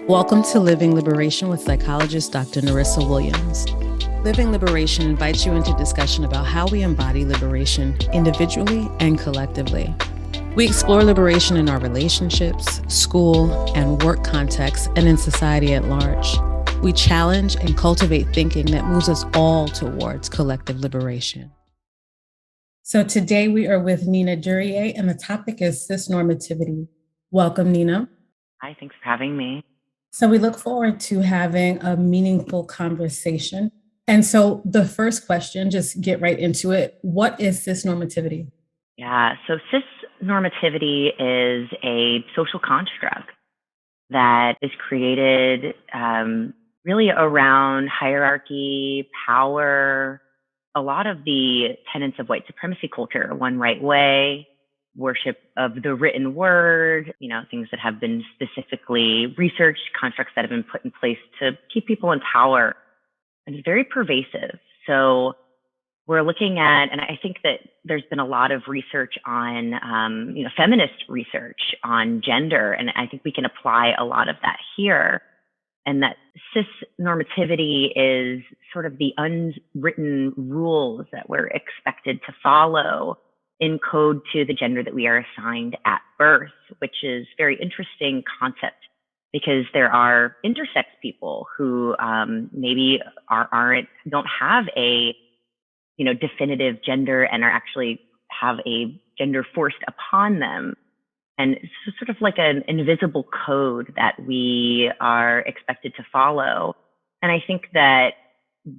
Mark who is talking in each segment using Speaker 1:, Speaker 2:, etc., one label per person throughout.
Speaker 1: Welcome to Living Liberation with psychologist Dr. Norissa Williams. Living Liberation invites you into discussion about how we embody liberation individually and collectively. We explore liberation in our relationships, school, and work contexts, and in society at large. We challenge and cultivate thinking that moves us all towards collective liberation. So today we are with Nina Duryea, and the topic is cisnormativity. Welcome, Nina.
Speaker 2: Hi, thanks for having me.
Speaker 1: So we look forward to having a meaningful conversation. And so the first question, just get right into it. What is cisnormativity?
Speaker 2: Yeah, so cisnormativity is a social construct that is created really around hierarchy, power, a lot of the tenets of white supremacy culture, one right way, worship of the written word, things that have been specifically researched, constructs that have been put in place to keep people in power. And it's very pervasive. So we're looking at, and I think that there's been a lot of research on, feminist research on gender, and I think we can apply a lot of that here. And that cisnormativity is sort of the unwritten rules that we're expected to follow in code to the gender that we are assigned at birth, which is a very interesting concept because there are intersex people who maybe don't have a definitive gender and are actually have a gender forced upon them. And it's sort of like an invisible code that we are expected to follow. And I think that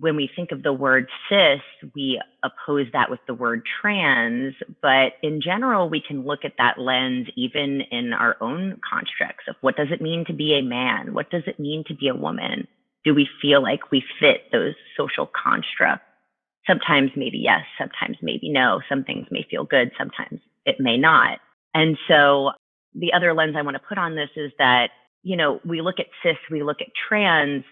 Speaker 2: when we think of the word cis, we oppose that with the word trans. But in general, we can look at that lens even in our own constructs of what does it mean to be a man? What does it mean to be a woman? Do we feel like we fit those social constructs? Sometimes maybe yes, sometimes maybe no. Some things may feel good, sometimes it may not. And so the other lens I want to put on this is that, we look at cis, we look at trans.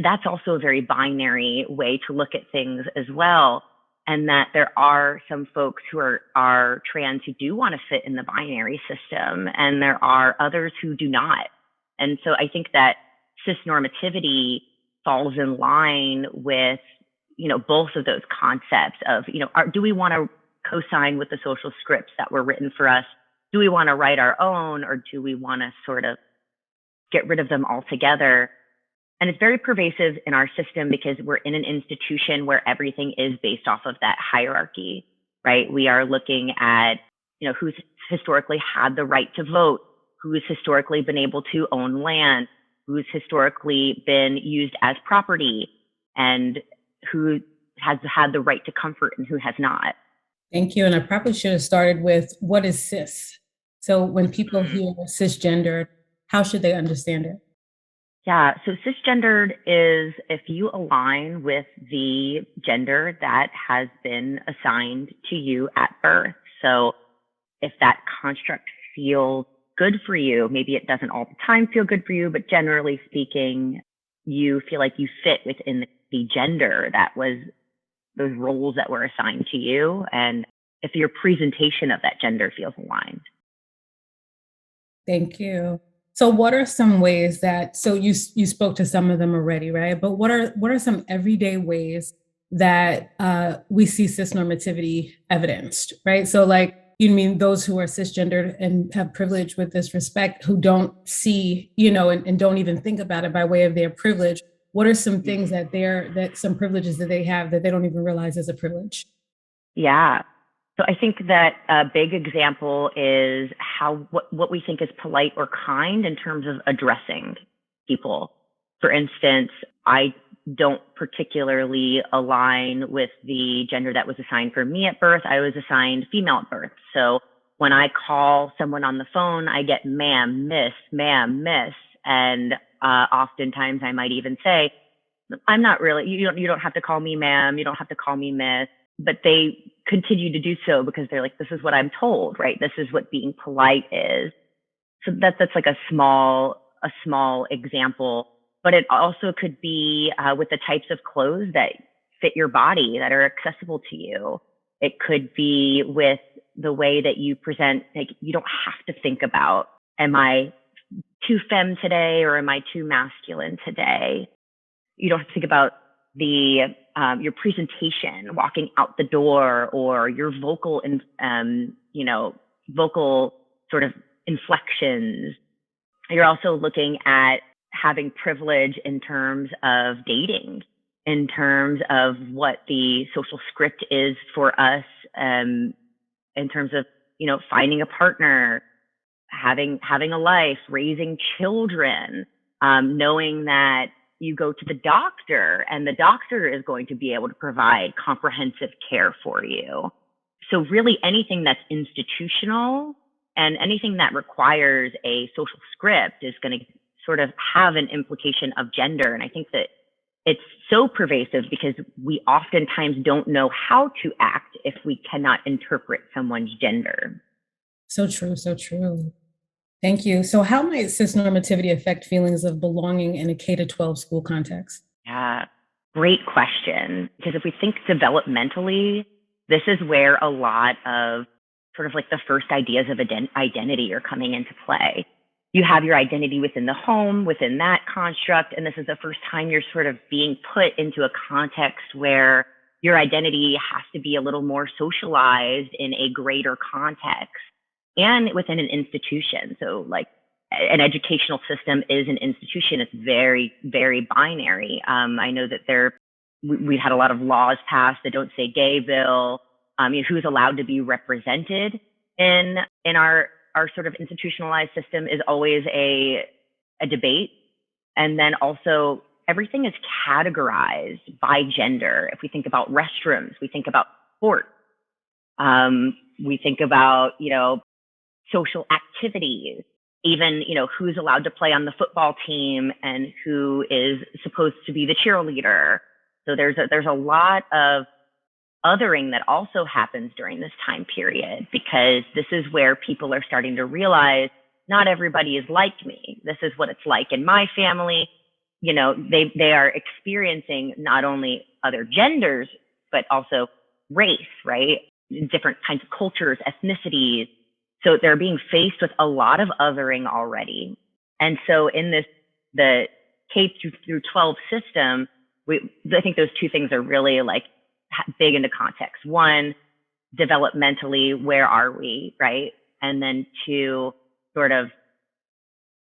Speaker 2: That's also a very binary way to look at things as well. And that there are some folks who are trans who do want to fit in the binary system, and there are others who do not. And so I think that cisnormativity falls in line with, both of those concepts of, do we want to co-sign with the social scripts that were written for us? Do we want to write our own, or do we want to sort of get rid of them altogether? And it's very pervasive in our system because we're in an institution where everything is based off of that hierarchy, right? We are looking at, who's historically had the right to vote, who's historically been able to own land, who's historically been used as property, and who has had the right to comfort and who has not.
Speaker 1: Thank you. And I probably should have started with what is cis? So when people hear cisgender, how should they understand it?
Speaker 2: Yeah, so cisgendered is if you align with the gender that has been assigned to you at birth. So if that construct feels good for you, maybe it doesn't all the time feel good for you, but generally speaking, you feel like you fit within the gender that was those roles that were assigned to you, and if your presentation of that gender feels aligned.
Speaker 1: Thank you. So what are some ways so you spoke to some of them already, right? But what are some everyday ways that we see cisnormativity evidenced, right? So like, you mean those who are cisgendered and have privilege with this respect, who don't see, and don't even think about it by way of their privilege. What are some things that some privileges that they have that they don't even realize is a privilege?
Speaker 2: Yeah. So I think that a big example is what we think is polite or kind in terms of addressing people. For instance, I don't particularly align with the gender that was assigned for me at birth. I was assigned female at birth. So when I call someone on the phone, I get ma'am, miss. And oftentimes I might even say, I'm not really, you don't have to call me ma'am, you don't have to call me miss. But they continue to do so because they're like, this is what I'm told, right? This is what being polite is. So that's like a small example. But it also could be with the types of clothes that fit your body, that are accessible to you. It could be with the way that you present. Like, you don't have to think about, am I too femme today or am I too masculine today? You don't have to think about the your presentation, walking out the door, or your vocal and vocal sort of inflections. You're also looking at having privilege in terms of dating, in terms of what the social script is for us, in terms of finding a partner, having a life, raising children, knowing that you go to the doctor and the doctor is going to be able to provide comprehensive care for you. So really anything that's institutional and anything that requires a social script is going to sort of have an implication of gender. And I think that it's so pervasive because we oftentimes don't know how to act if we cannot interpret someone's gender.
Speaker 1: So true, so true. Thank you. So how might cisnormativity affect feelings of belonging in a K-12 school context?
Speaker 2: Yeah, great question. Because if we think developmentally, this is where a lot of sort of like the first ideas of identity are coming into play. You have your identity within the home, within that construct, and this is the first time you're sort of being put into a context where your identity has to be a little more socialized in a greater context and within an institution. So like an educational system is an institution. It's very, very binary. I know that we had a lot of laws passed that don't say gay bill, who's allowed to be represented in our sort of institutionalized system is always a debate. And then also everything is categorized by gender. If we think about restrooms, we think about sport, we think about, social activities, even, who's allowed to play on the football team and who is supposed to be the cheerleader. So there's a lot of othering that also happens during this time period, because this is where people are starting to realize not everybody is like me. This is what it's like in my family. They are experiencing not only other genders, but also race, right? Different kinds of cultures, ethnicities. So they're being faced with a lot of othering already. And so in the K through 12 system, I think those two things are really like big into context. One, developmentally, where are we, right? And then two, sort of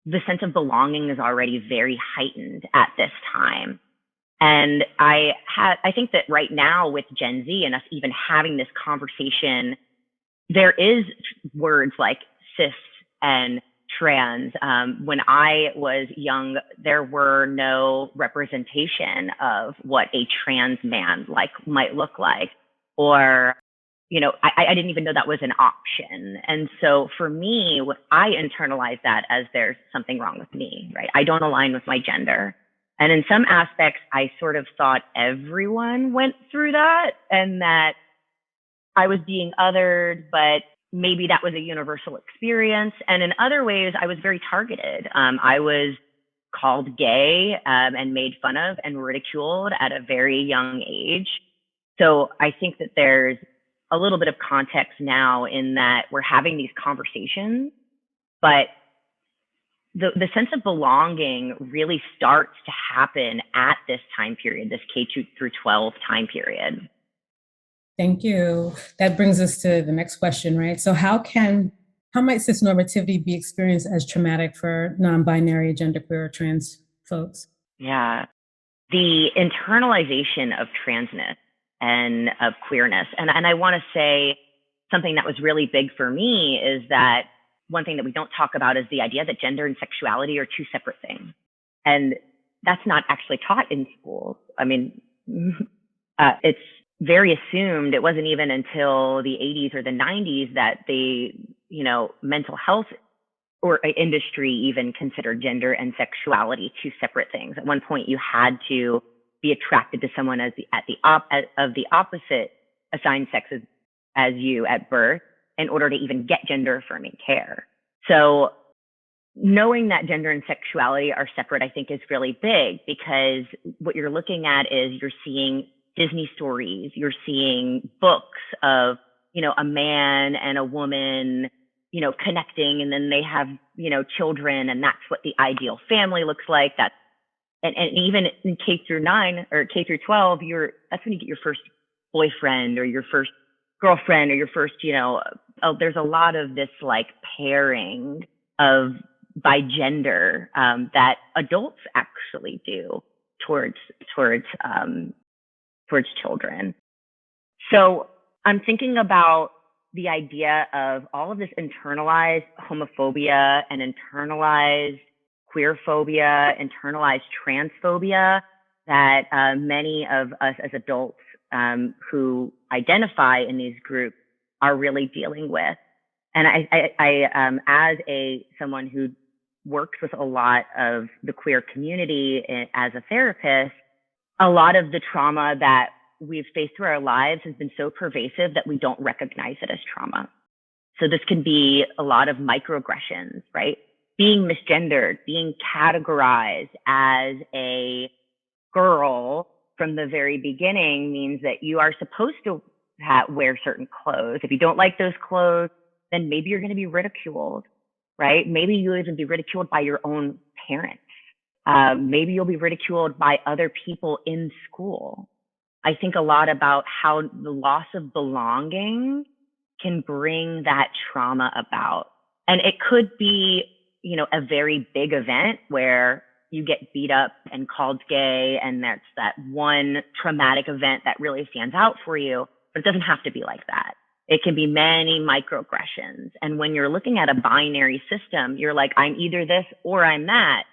Speaker 2: the sense of belonging is already very heightened at this time. And I think that right now with Gen Z and us even having this conversation, there is words like cis and trans. When I was young, there were no representation of what a trans man might look like, or I didn't even know that was an option. And so for me, I internalized that as there's something wrong with me, right? I don't align with my gender. And in some aspects, I sort of thought everyone went through that and that I was being othered, but maybe that was a universal experience. And in other ways, I was very targeted. I was called gay and made fun of and ridiculed at a very young age. So I think that there's a little bit of context now in that we're having these conversations, but the sense of belonging really starts to happen at this time period, this K through 12 time period.
Speaker 1: Thank you. That brings us to the next question, right? So how might cisnormativity be experienced as traumatic for non-binary, genderqueer, or trans folks?
Speaker 2: Yeah. The internalization of transness and of queerness. And I want to say something that was really big for me is that one thing that we don't talk about is the idea that gender and sexuality are two separate things. And that's not actually taught in schools. I mean, it's very assumed. It wasn't even until the 80s or the 90s that the, mental health or industry even considered gender and sexuality two separate things. At one point, you had to be attracted to someone of the opposite assigned sex as you at birth in order to even get gender affirming care. So knowing that gender and sexuality are separate, I think is really big, because what you're looking at is you're seeing Disney stories, you're seeing books of, a man and a woman, connecting, and then they have, children, and that's what the ideal family looks like. And even in K through 9 or K through 12, that's when you get your first boyfriend or your first girlfriend or your first, there's a lot of this like pairing of by gender that adults actually do towards children. So I'm thinking about the idea of all of this internalized homophobia and internalized queer phobia, internalized transphobia that many of us as adults who identify in these groups are really dealing with. And I as someone who works with a lot of the queer community as a therapist, a lot of the trauma that we've faced through our lives has been so pervasive that we don't recognize it as trauma. So this can be a lot of microaggressions, right? Being misgendered, being categorized as a girl from the very beginning means that you are supposed to wear certain clothes. If you don't like those clothes, then maybe you're going to be ridiculed, right? Maybe you'll even be ridiculed by your own parents. Maybe you'll be ridiculed by other people in school. I think a lot about how the loss of belonging can bring that trauma about. And it could be, a very big event where you get beat up and called gay, and that's that one traumatic event that really stands out for you, but it doesn't have to be like that. It can be many microaggressions. And when you're looking at a binary system, you're like, I'm either this or I'm that.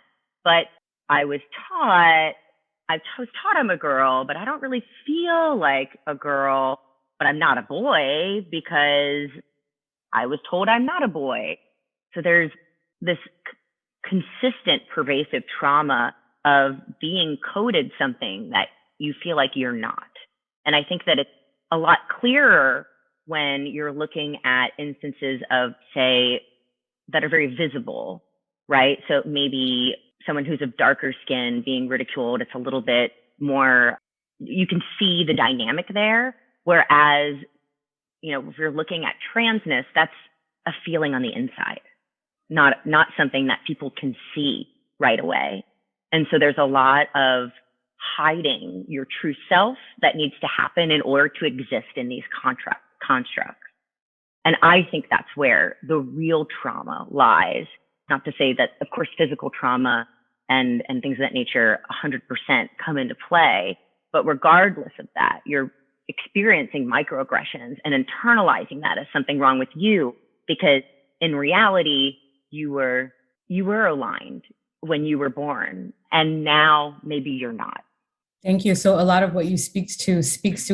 Speaker 2: But I was taught I'm a girl, but I don't really feel like a girl, but I'm not a boy because I was told I'm not a boy. So there's this consistent pervasive trauma of being coded something that you feel like you're not. And I think that it's a lot clearer when you're looking at instances of, say, that are very visible, right? So maybe someone who's of darker skin being ridiculed, it's a little bit more, you can see the dynamic there. Whereas, if you're looking at transness, that's a feeling on the inside, not something that people can see right away. And so there's a lot of hiding your true self that needs to happen in order to exist in these constructs. And I think that's where the real trauma lies. Not to say that, of course, physical trauma and things of that nature 100% come into play, but regardless of that, you're experiencing microaggressions and internalizing that as something wrong with you, because in reality, you were aligned when you were born, and now maybe you're not.
Speaker 1: Thank you. So a lot of what you speaks to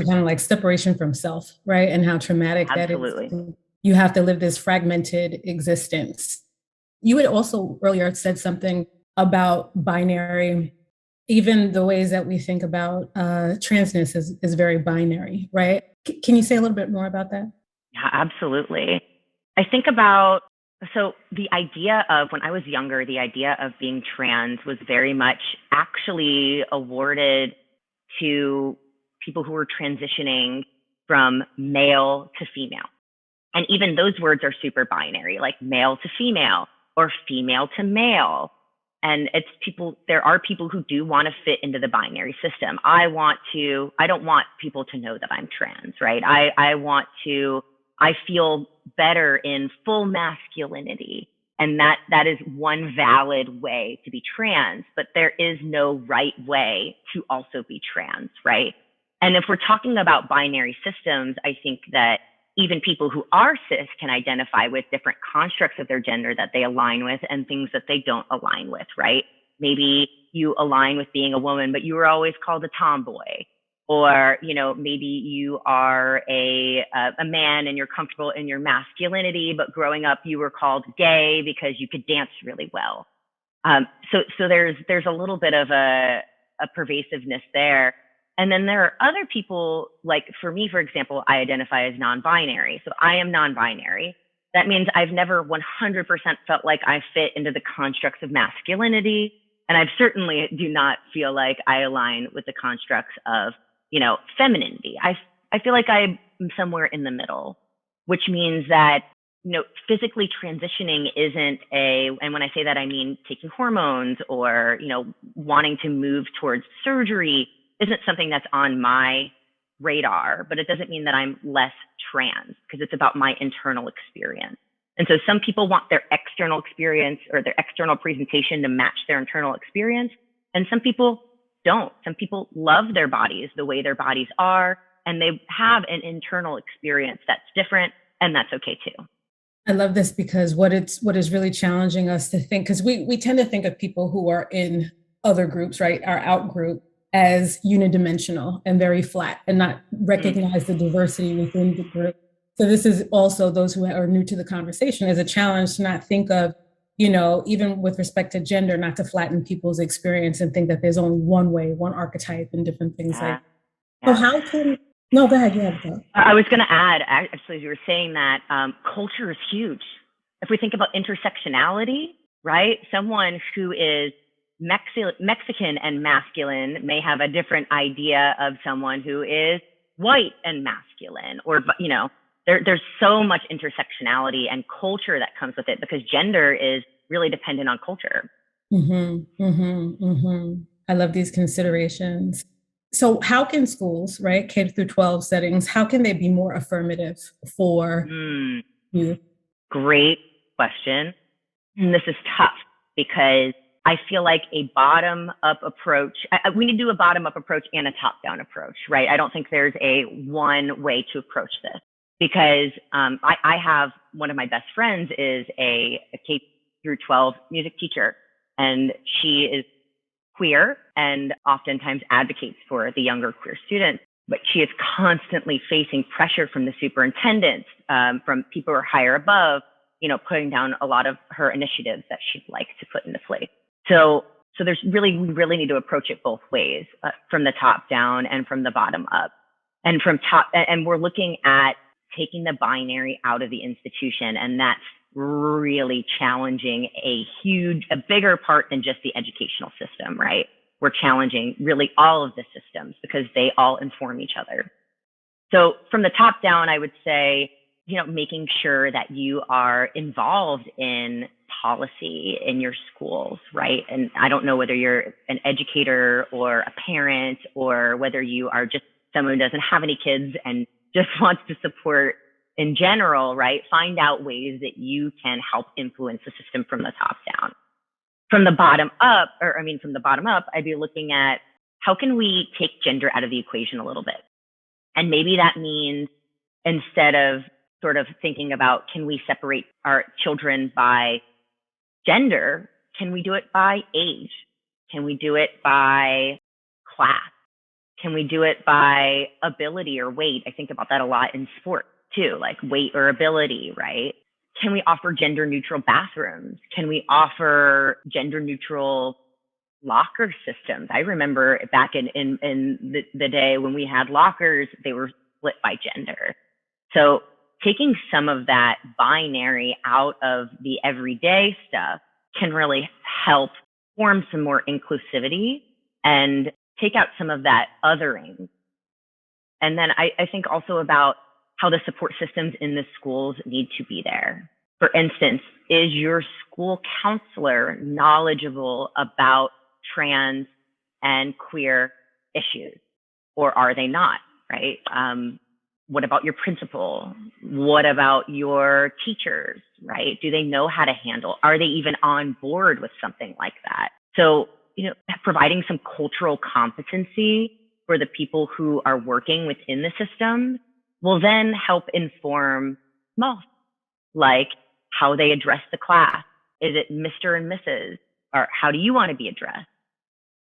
Speaker 1: kind of like separation from self, right? And how traumatic
Speaker 2: Absolutely.
Speaker 1: that is. You have to live this fragmented existence. You had also earlier said something about binary. Even the ways that we think about transness is very binary, right? Can you say a little bit more about that?
Speaker 2: Yeah, absolutely. I think about, so the idea of, when I was younger, the idea of being trans was very much actually awarded to people who were transitioning from male to female. And even those words are super binary, like male to female or female to male. And there are people who do want to fit into the binary system. I don't want people to know that I'm trans, right? I feel better in full masculinity. And that is one valid way to be trans, but there is no right way to also be trans, right? And if we're talking about binary systems, I think that even people who are cis can identify with different constructs of their gender that they align with and things that they don't align with, right? Maybe you align with being a woman, but you were always called a tomboy. Or, maybe you are a man and you're comfortable in your masculinity, but growing up you were called gay because you could dance really well. So there's a little bit of a pervasiveness there. And then there are other people, like for me, for example, I identify as non-binary. So I am non-binary. That means I've never 100% felt like I fit into the constructs of masculinity. And I certainly do not feel like I align with the constructs of, femininity. I feel like I'm somewhere in the middle, which means that, physically transitioning isn't and when I say that, I mean taking hormones or, wanting to move towards surgery isn't something that's on my radar, but it doesn't mean that I'm less trans because it's about my internal experience. And so some people want their external experience or their external presentation to match their internal experience. And some people don't. Some people love their bodies the way their bodies are, and they have an internal experience that's different, and that's okay too.
Speaker 1: I love this because what is really challenging us to think, because we tend to think of people who are in other groups, right, our out group, as unidimensional and very flat and not recognize the diversity within the group. So this is also those who are new to the conversation as a challenge to not think of, even with respect to gender, not to flatten people's experience and think that there's only one way, one archetype and different things like that. So how can, no, go ahead. Yeah.
Speaker 2: I was going to add, actually, as you were saying that, culture is huge. If we think about intersectionality, right? Someone who is Mexican and masculine may have a different idea of someone who is white and masculine, or, there's so much intersectionality and culture that comes with it because gender is really dependent on culture.
Speaker 1: I love these considerations. So how can schools, right, K through 12 settings, how can they be more affirmative for youth?
Speaker 2: Great question. And this is tough because I feel like a bottom-up approach, we need to do a bottom-up approach and a top-down approach, right? I don't think there's a one way to approach this because I have one of my best friends is a K through 12 music teacher, and she is queer and oftentimes advocates for the younger queer students, but she is constantly facing pressure from the superintendents, from people who are higher above, putting down a lot of her initiatives that she'd like to put into place. So we really need to approach it both ways, from the top down and from the bottom up. And and we're looking at taking the binary out of the institution, and that's really challenging a bigger part than just the educational system, right? We're challenging really all of the systems because they all inform each other. So from the top down, I would say, making sure that you are involved in policy in your schools, right? And I don't know whether you're an educator or a parent or whether you are just someone who doesn't have any kids and just wants to support in general, right? Find out ways that you can help influence the system from the top down. From the bottom up, I'd be looking at how can we take gender out of the equation a little bit? And maybe that means instead of sort of thinking about, can we separate our children by gender? Can we do it by age? Can we do it by class? Can we do it by ability or weight? I think about that a lot in sport too, like weight or ability, right? Can we offer gender neutral bathrooms? Can we offer gender neutral locker systems? I remember back in the day when we had lockers, they were split by gender. So taking some of that binary out of the everyday stuff can really help form some more inclusivity and take out some of that othering. And then I think also about how the support systems in the schools need to be there. For instance, is your school counselor knowledgeable about trans and queer issues, or are they not, right? What about your principal? What about your teachers, right? Do they know how to handle? Are they even on board with something like that? So, providing some cultural competency for the people who are working within the system will then help inform most, like how they address the class. Is it Mr. and Mrs.? Or how do you want to be addressed?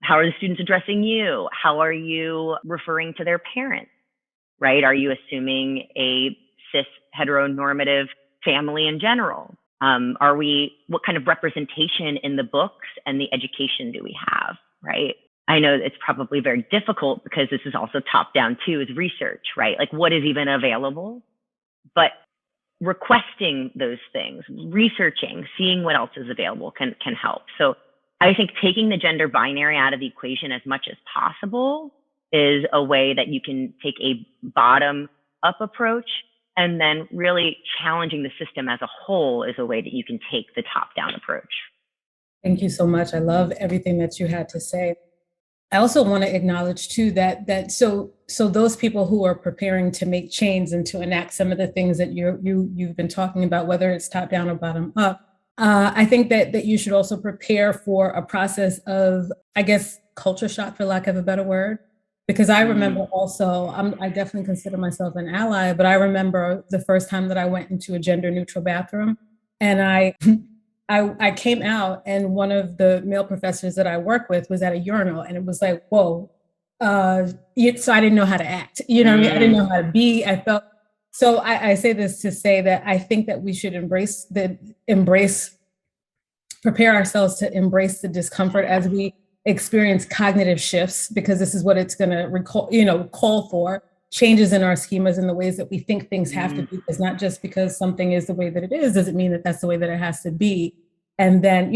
Speaker 2: How are the students addressing you? How are you referring to their parents, right? Are you assuming a cis heteronormative family in general? What kind of representation in the books and the education do we have, right? I know it's probably very difficult because this is also top down too, is research, right? Like what is even available, but requesting those things, researching, seeing what else is available can help. So I think taking the gender binary out of the equation as much as possible is a way that you can take a bottom up approach And then really challenging the system as a whole is a way that you can take the top-down approach.
Speaker 1: Thank you so much. I love everything that you had to say. I also want to acknowledge too that so those people who are preparing to make change and to enact some of the things that you've been talking about, whether it's top down or bottom up, I think that you should also prepare for a process of, I guess, culture shock, for lack of a better word. Because I remember also, I definitely consider myself an ally, but I remember the first time that I went into a gender neutral bathroom, and I came out, and one of the male professors that I work with was at a urinal, and it was like, whoa. So I didn't know how to act. You know what I mean? I didn't know how to be. I felt, so I say this to say that I think that we should prepare ourselves to embrace the discomfort as we experience cognitive shifts, because this is what it's going to call for changes in our schemas and the ways that we think things have to be. It's not just because something is the way that it is, doesn't mean that that's the way that it has to be. And then,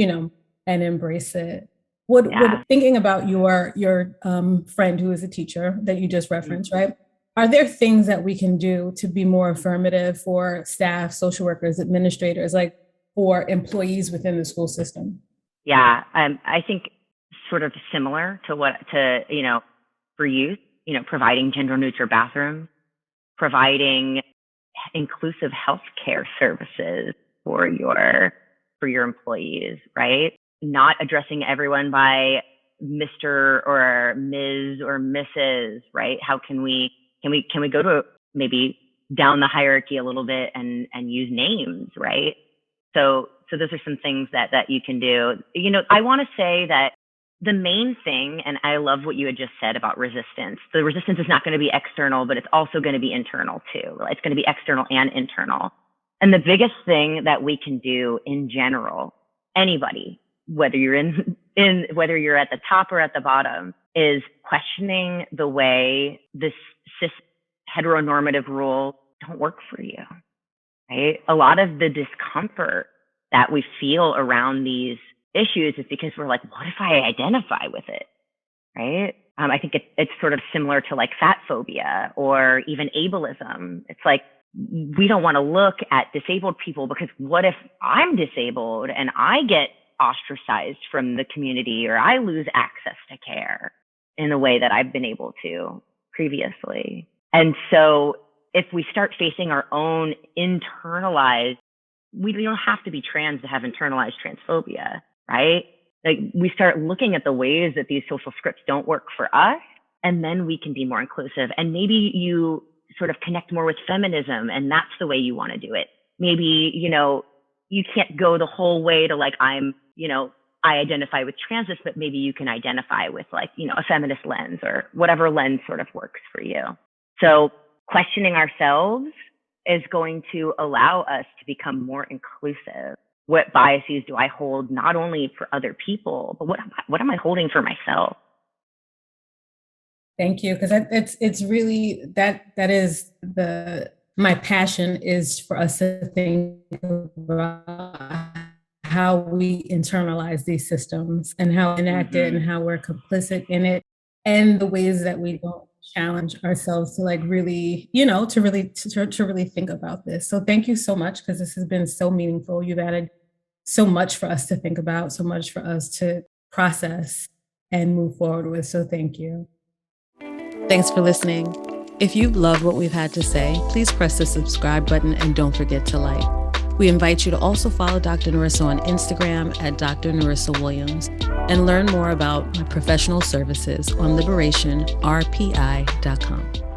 Speaker 1: and embrace it. What thinking about your friend who is a teacher that you just referenced, right? Are there things that we can do to be more affirmative for staff, social workers, administrators, like for employees within the school system?
Speaker 2: Yeah, I think sort of similar to for youth, providing gender neutral bathrooms, providing inclusive healthcare services for your employees, right? Not addressing everyone by Mr. or Ms. or Mrs., right? How can we go to maybe down the hierarchy a little bit and use names, right? So those are some things that you can do. I want to say that the main thing, and I love what you had just said about resistance. The resistance is not going to be external, but it's also going to be internal too. It's going to be external and internal. And the biggest thing that we can do in general, anybody, whether you're whether you're at the top or at the bottom, is questioning the way this cis heteronormative rules don't work for you, right? A lot of the discomfort that we feel around these issues is because we're like, what if I identify with it, right? I think it's sort of similar to like fat phobia or even ableism. It's like, we don't want to look at disabled people because what if I'm disabled and I get ostracized from the community or I lose access to care in the way that I've been able to previously? And so if we start facing our own internalized, we don't have to be trans to have internalized transphobia, right? Like we start looking at the ways that these social scripts don't work for us, and then we can be more inclusive. And maybe you sort of connect more with feminism and that's the way you want to do it. Maybe, you can't go the whole way to like, I identify with transness, but maybe you can identify with like, a feminist lens or whatever lens sort of works for you. So questioning ourselves is going to allow us to become more inclusive. What biases do I hold not only for other people, but what am I holding for myself?
Speaker 1: Thank you, because it's really that is my passion is for us to think about how we internalize these systems and how enacted and how we're complicit in it, and the ways that we don't challenge ourselves to like really, to really think about this. So thank you so much, because this has been so meaningful. You've added so much for us to think about, so much for us to process and move forward with. So thank you. Thanks for listening. If you've loved what we've had to say, please press the subscribe button and don't forget to like. We invite you to also follow Dr. Norissa on Instagram at Dr. Norissa Williams and learn more about my professional services on liberationrpi.com.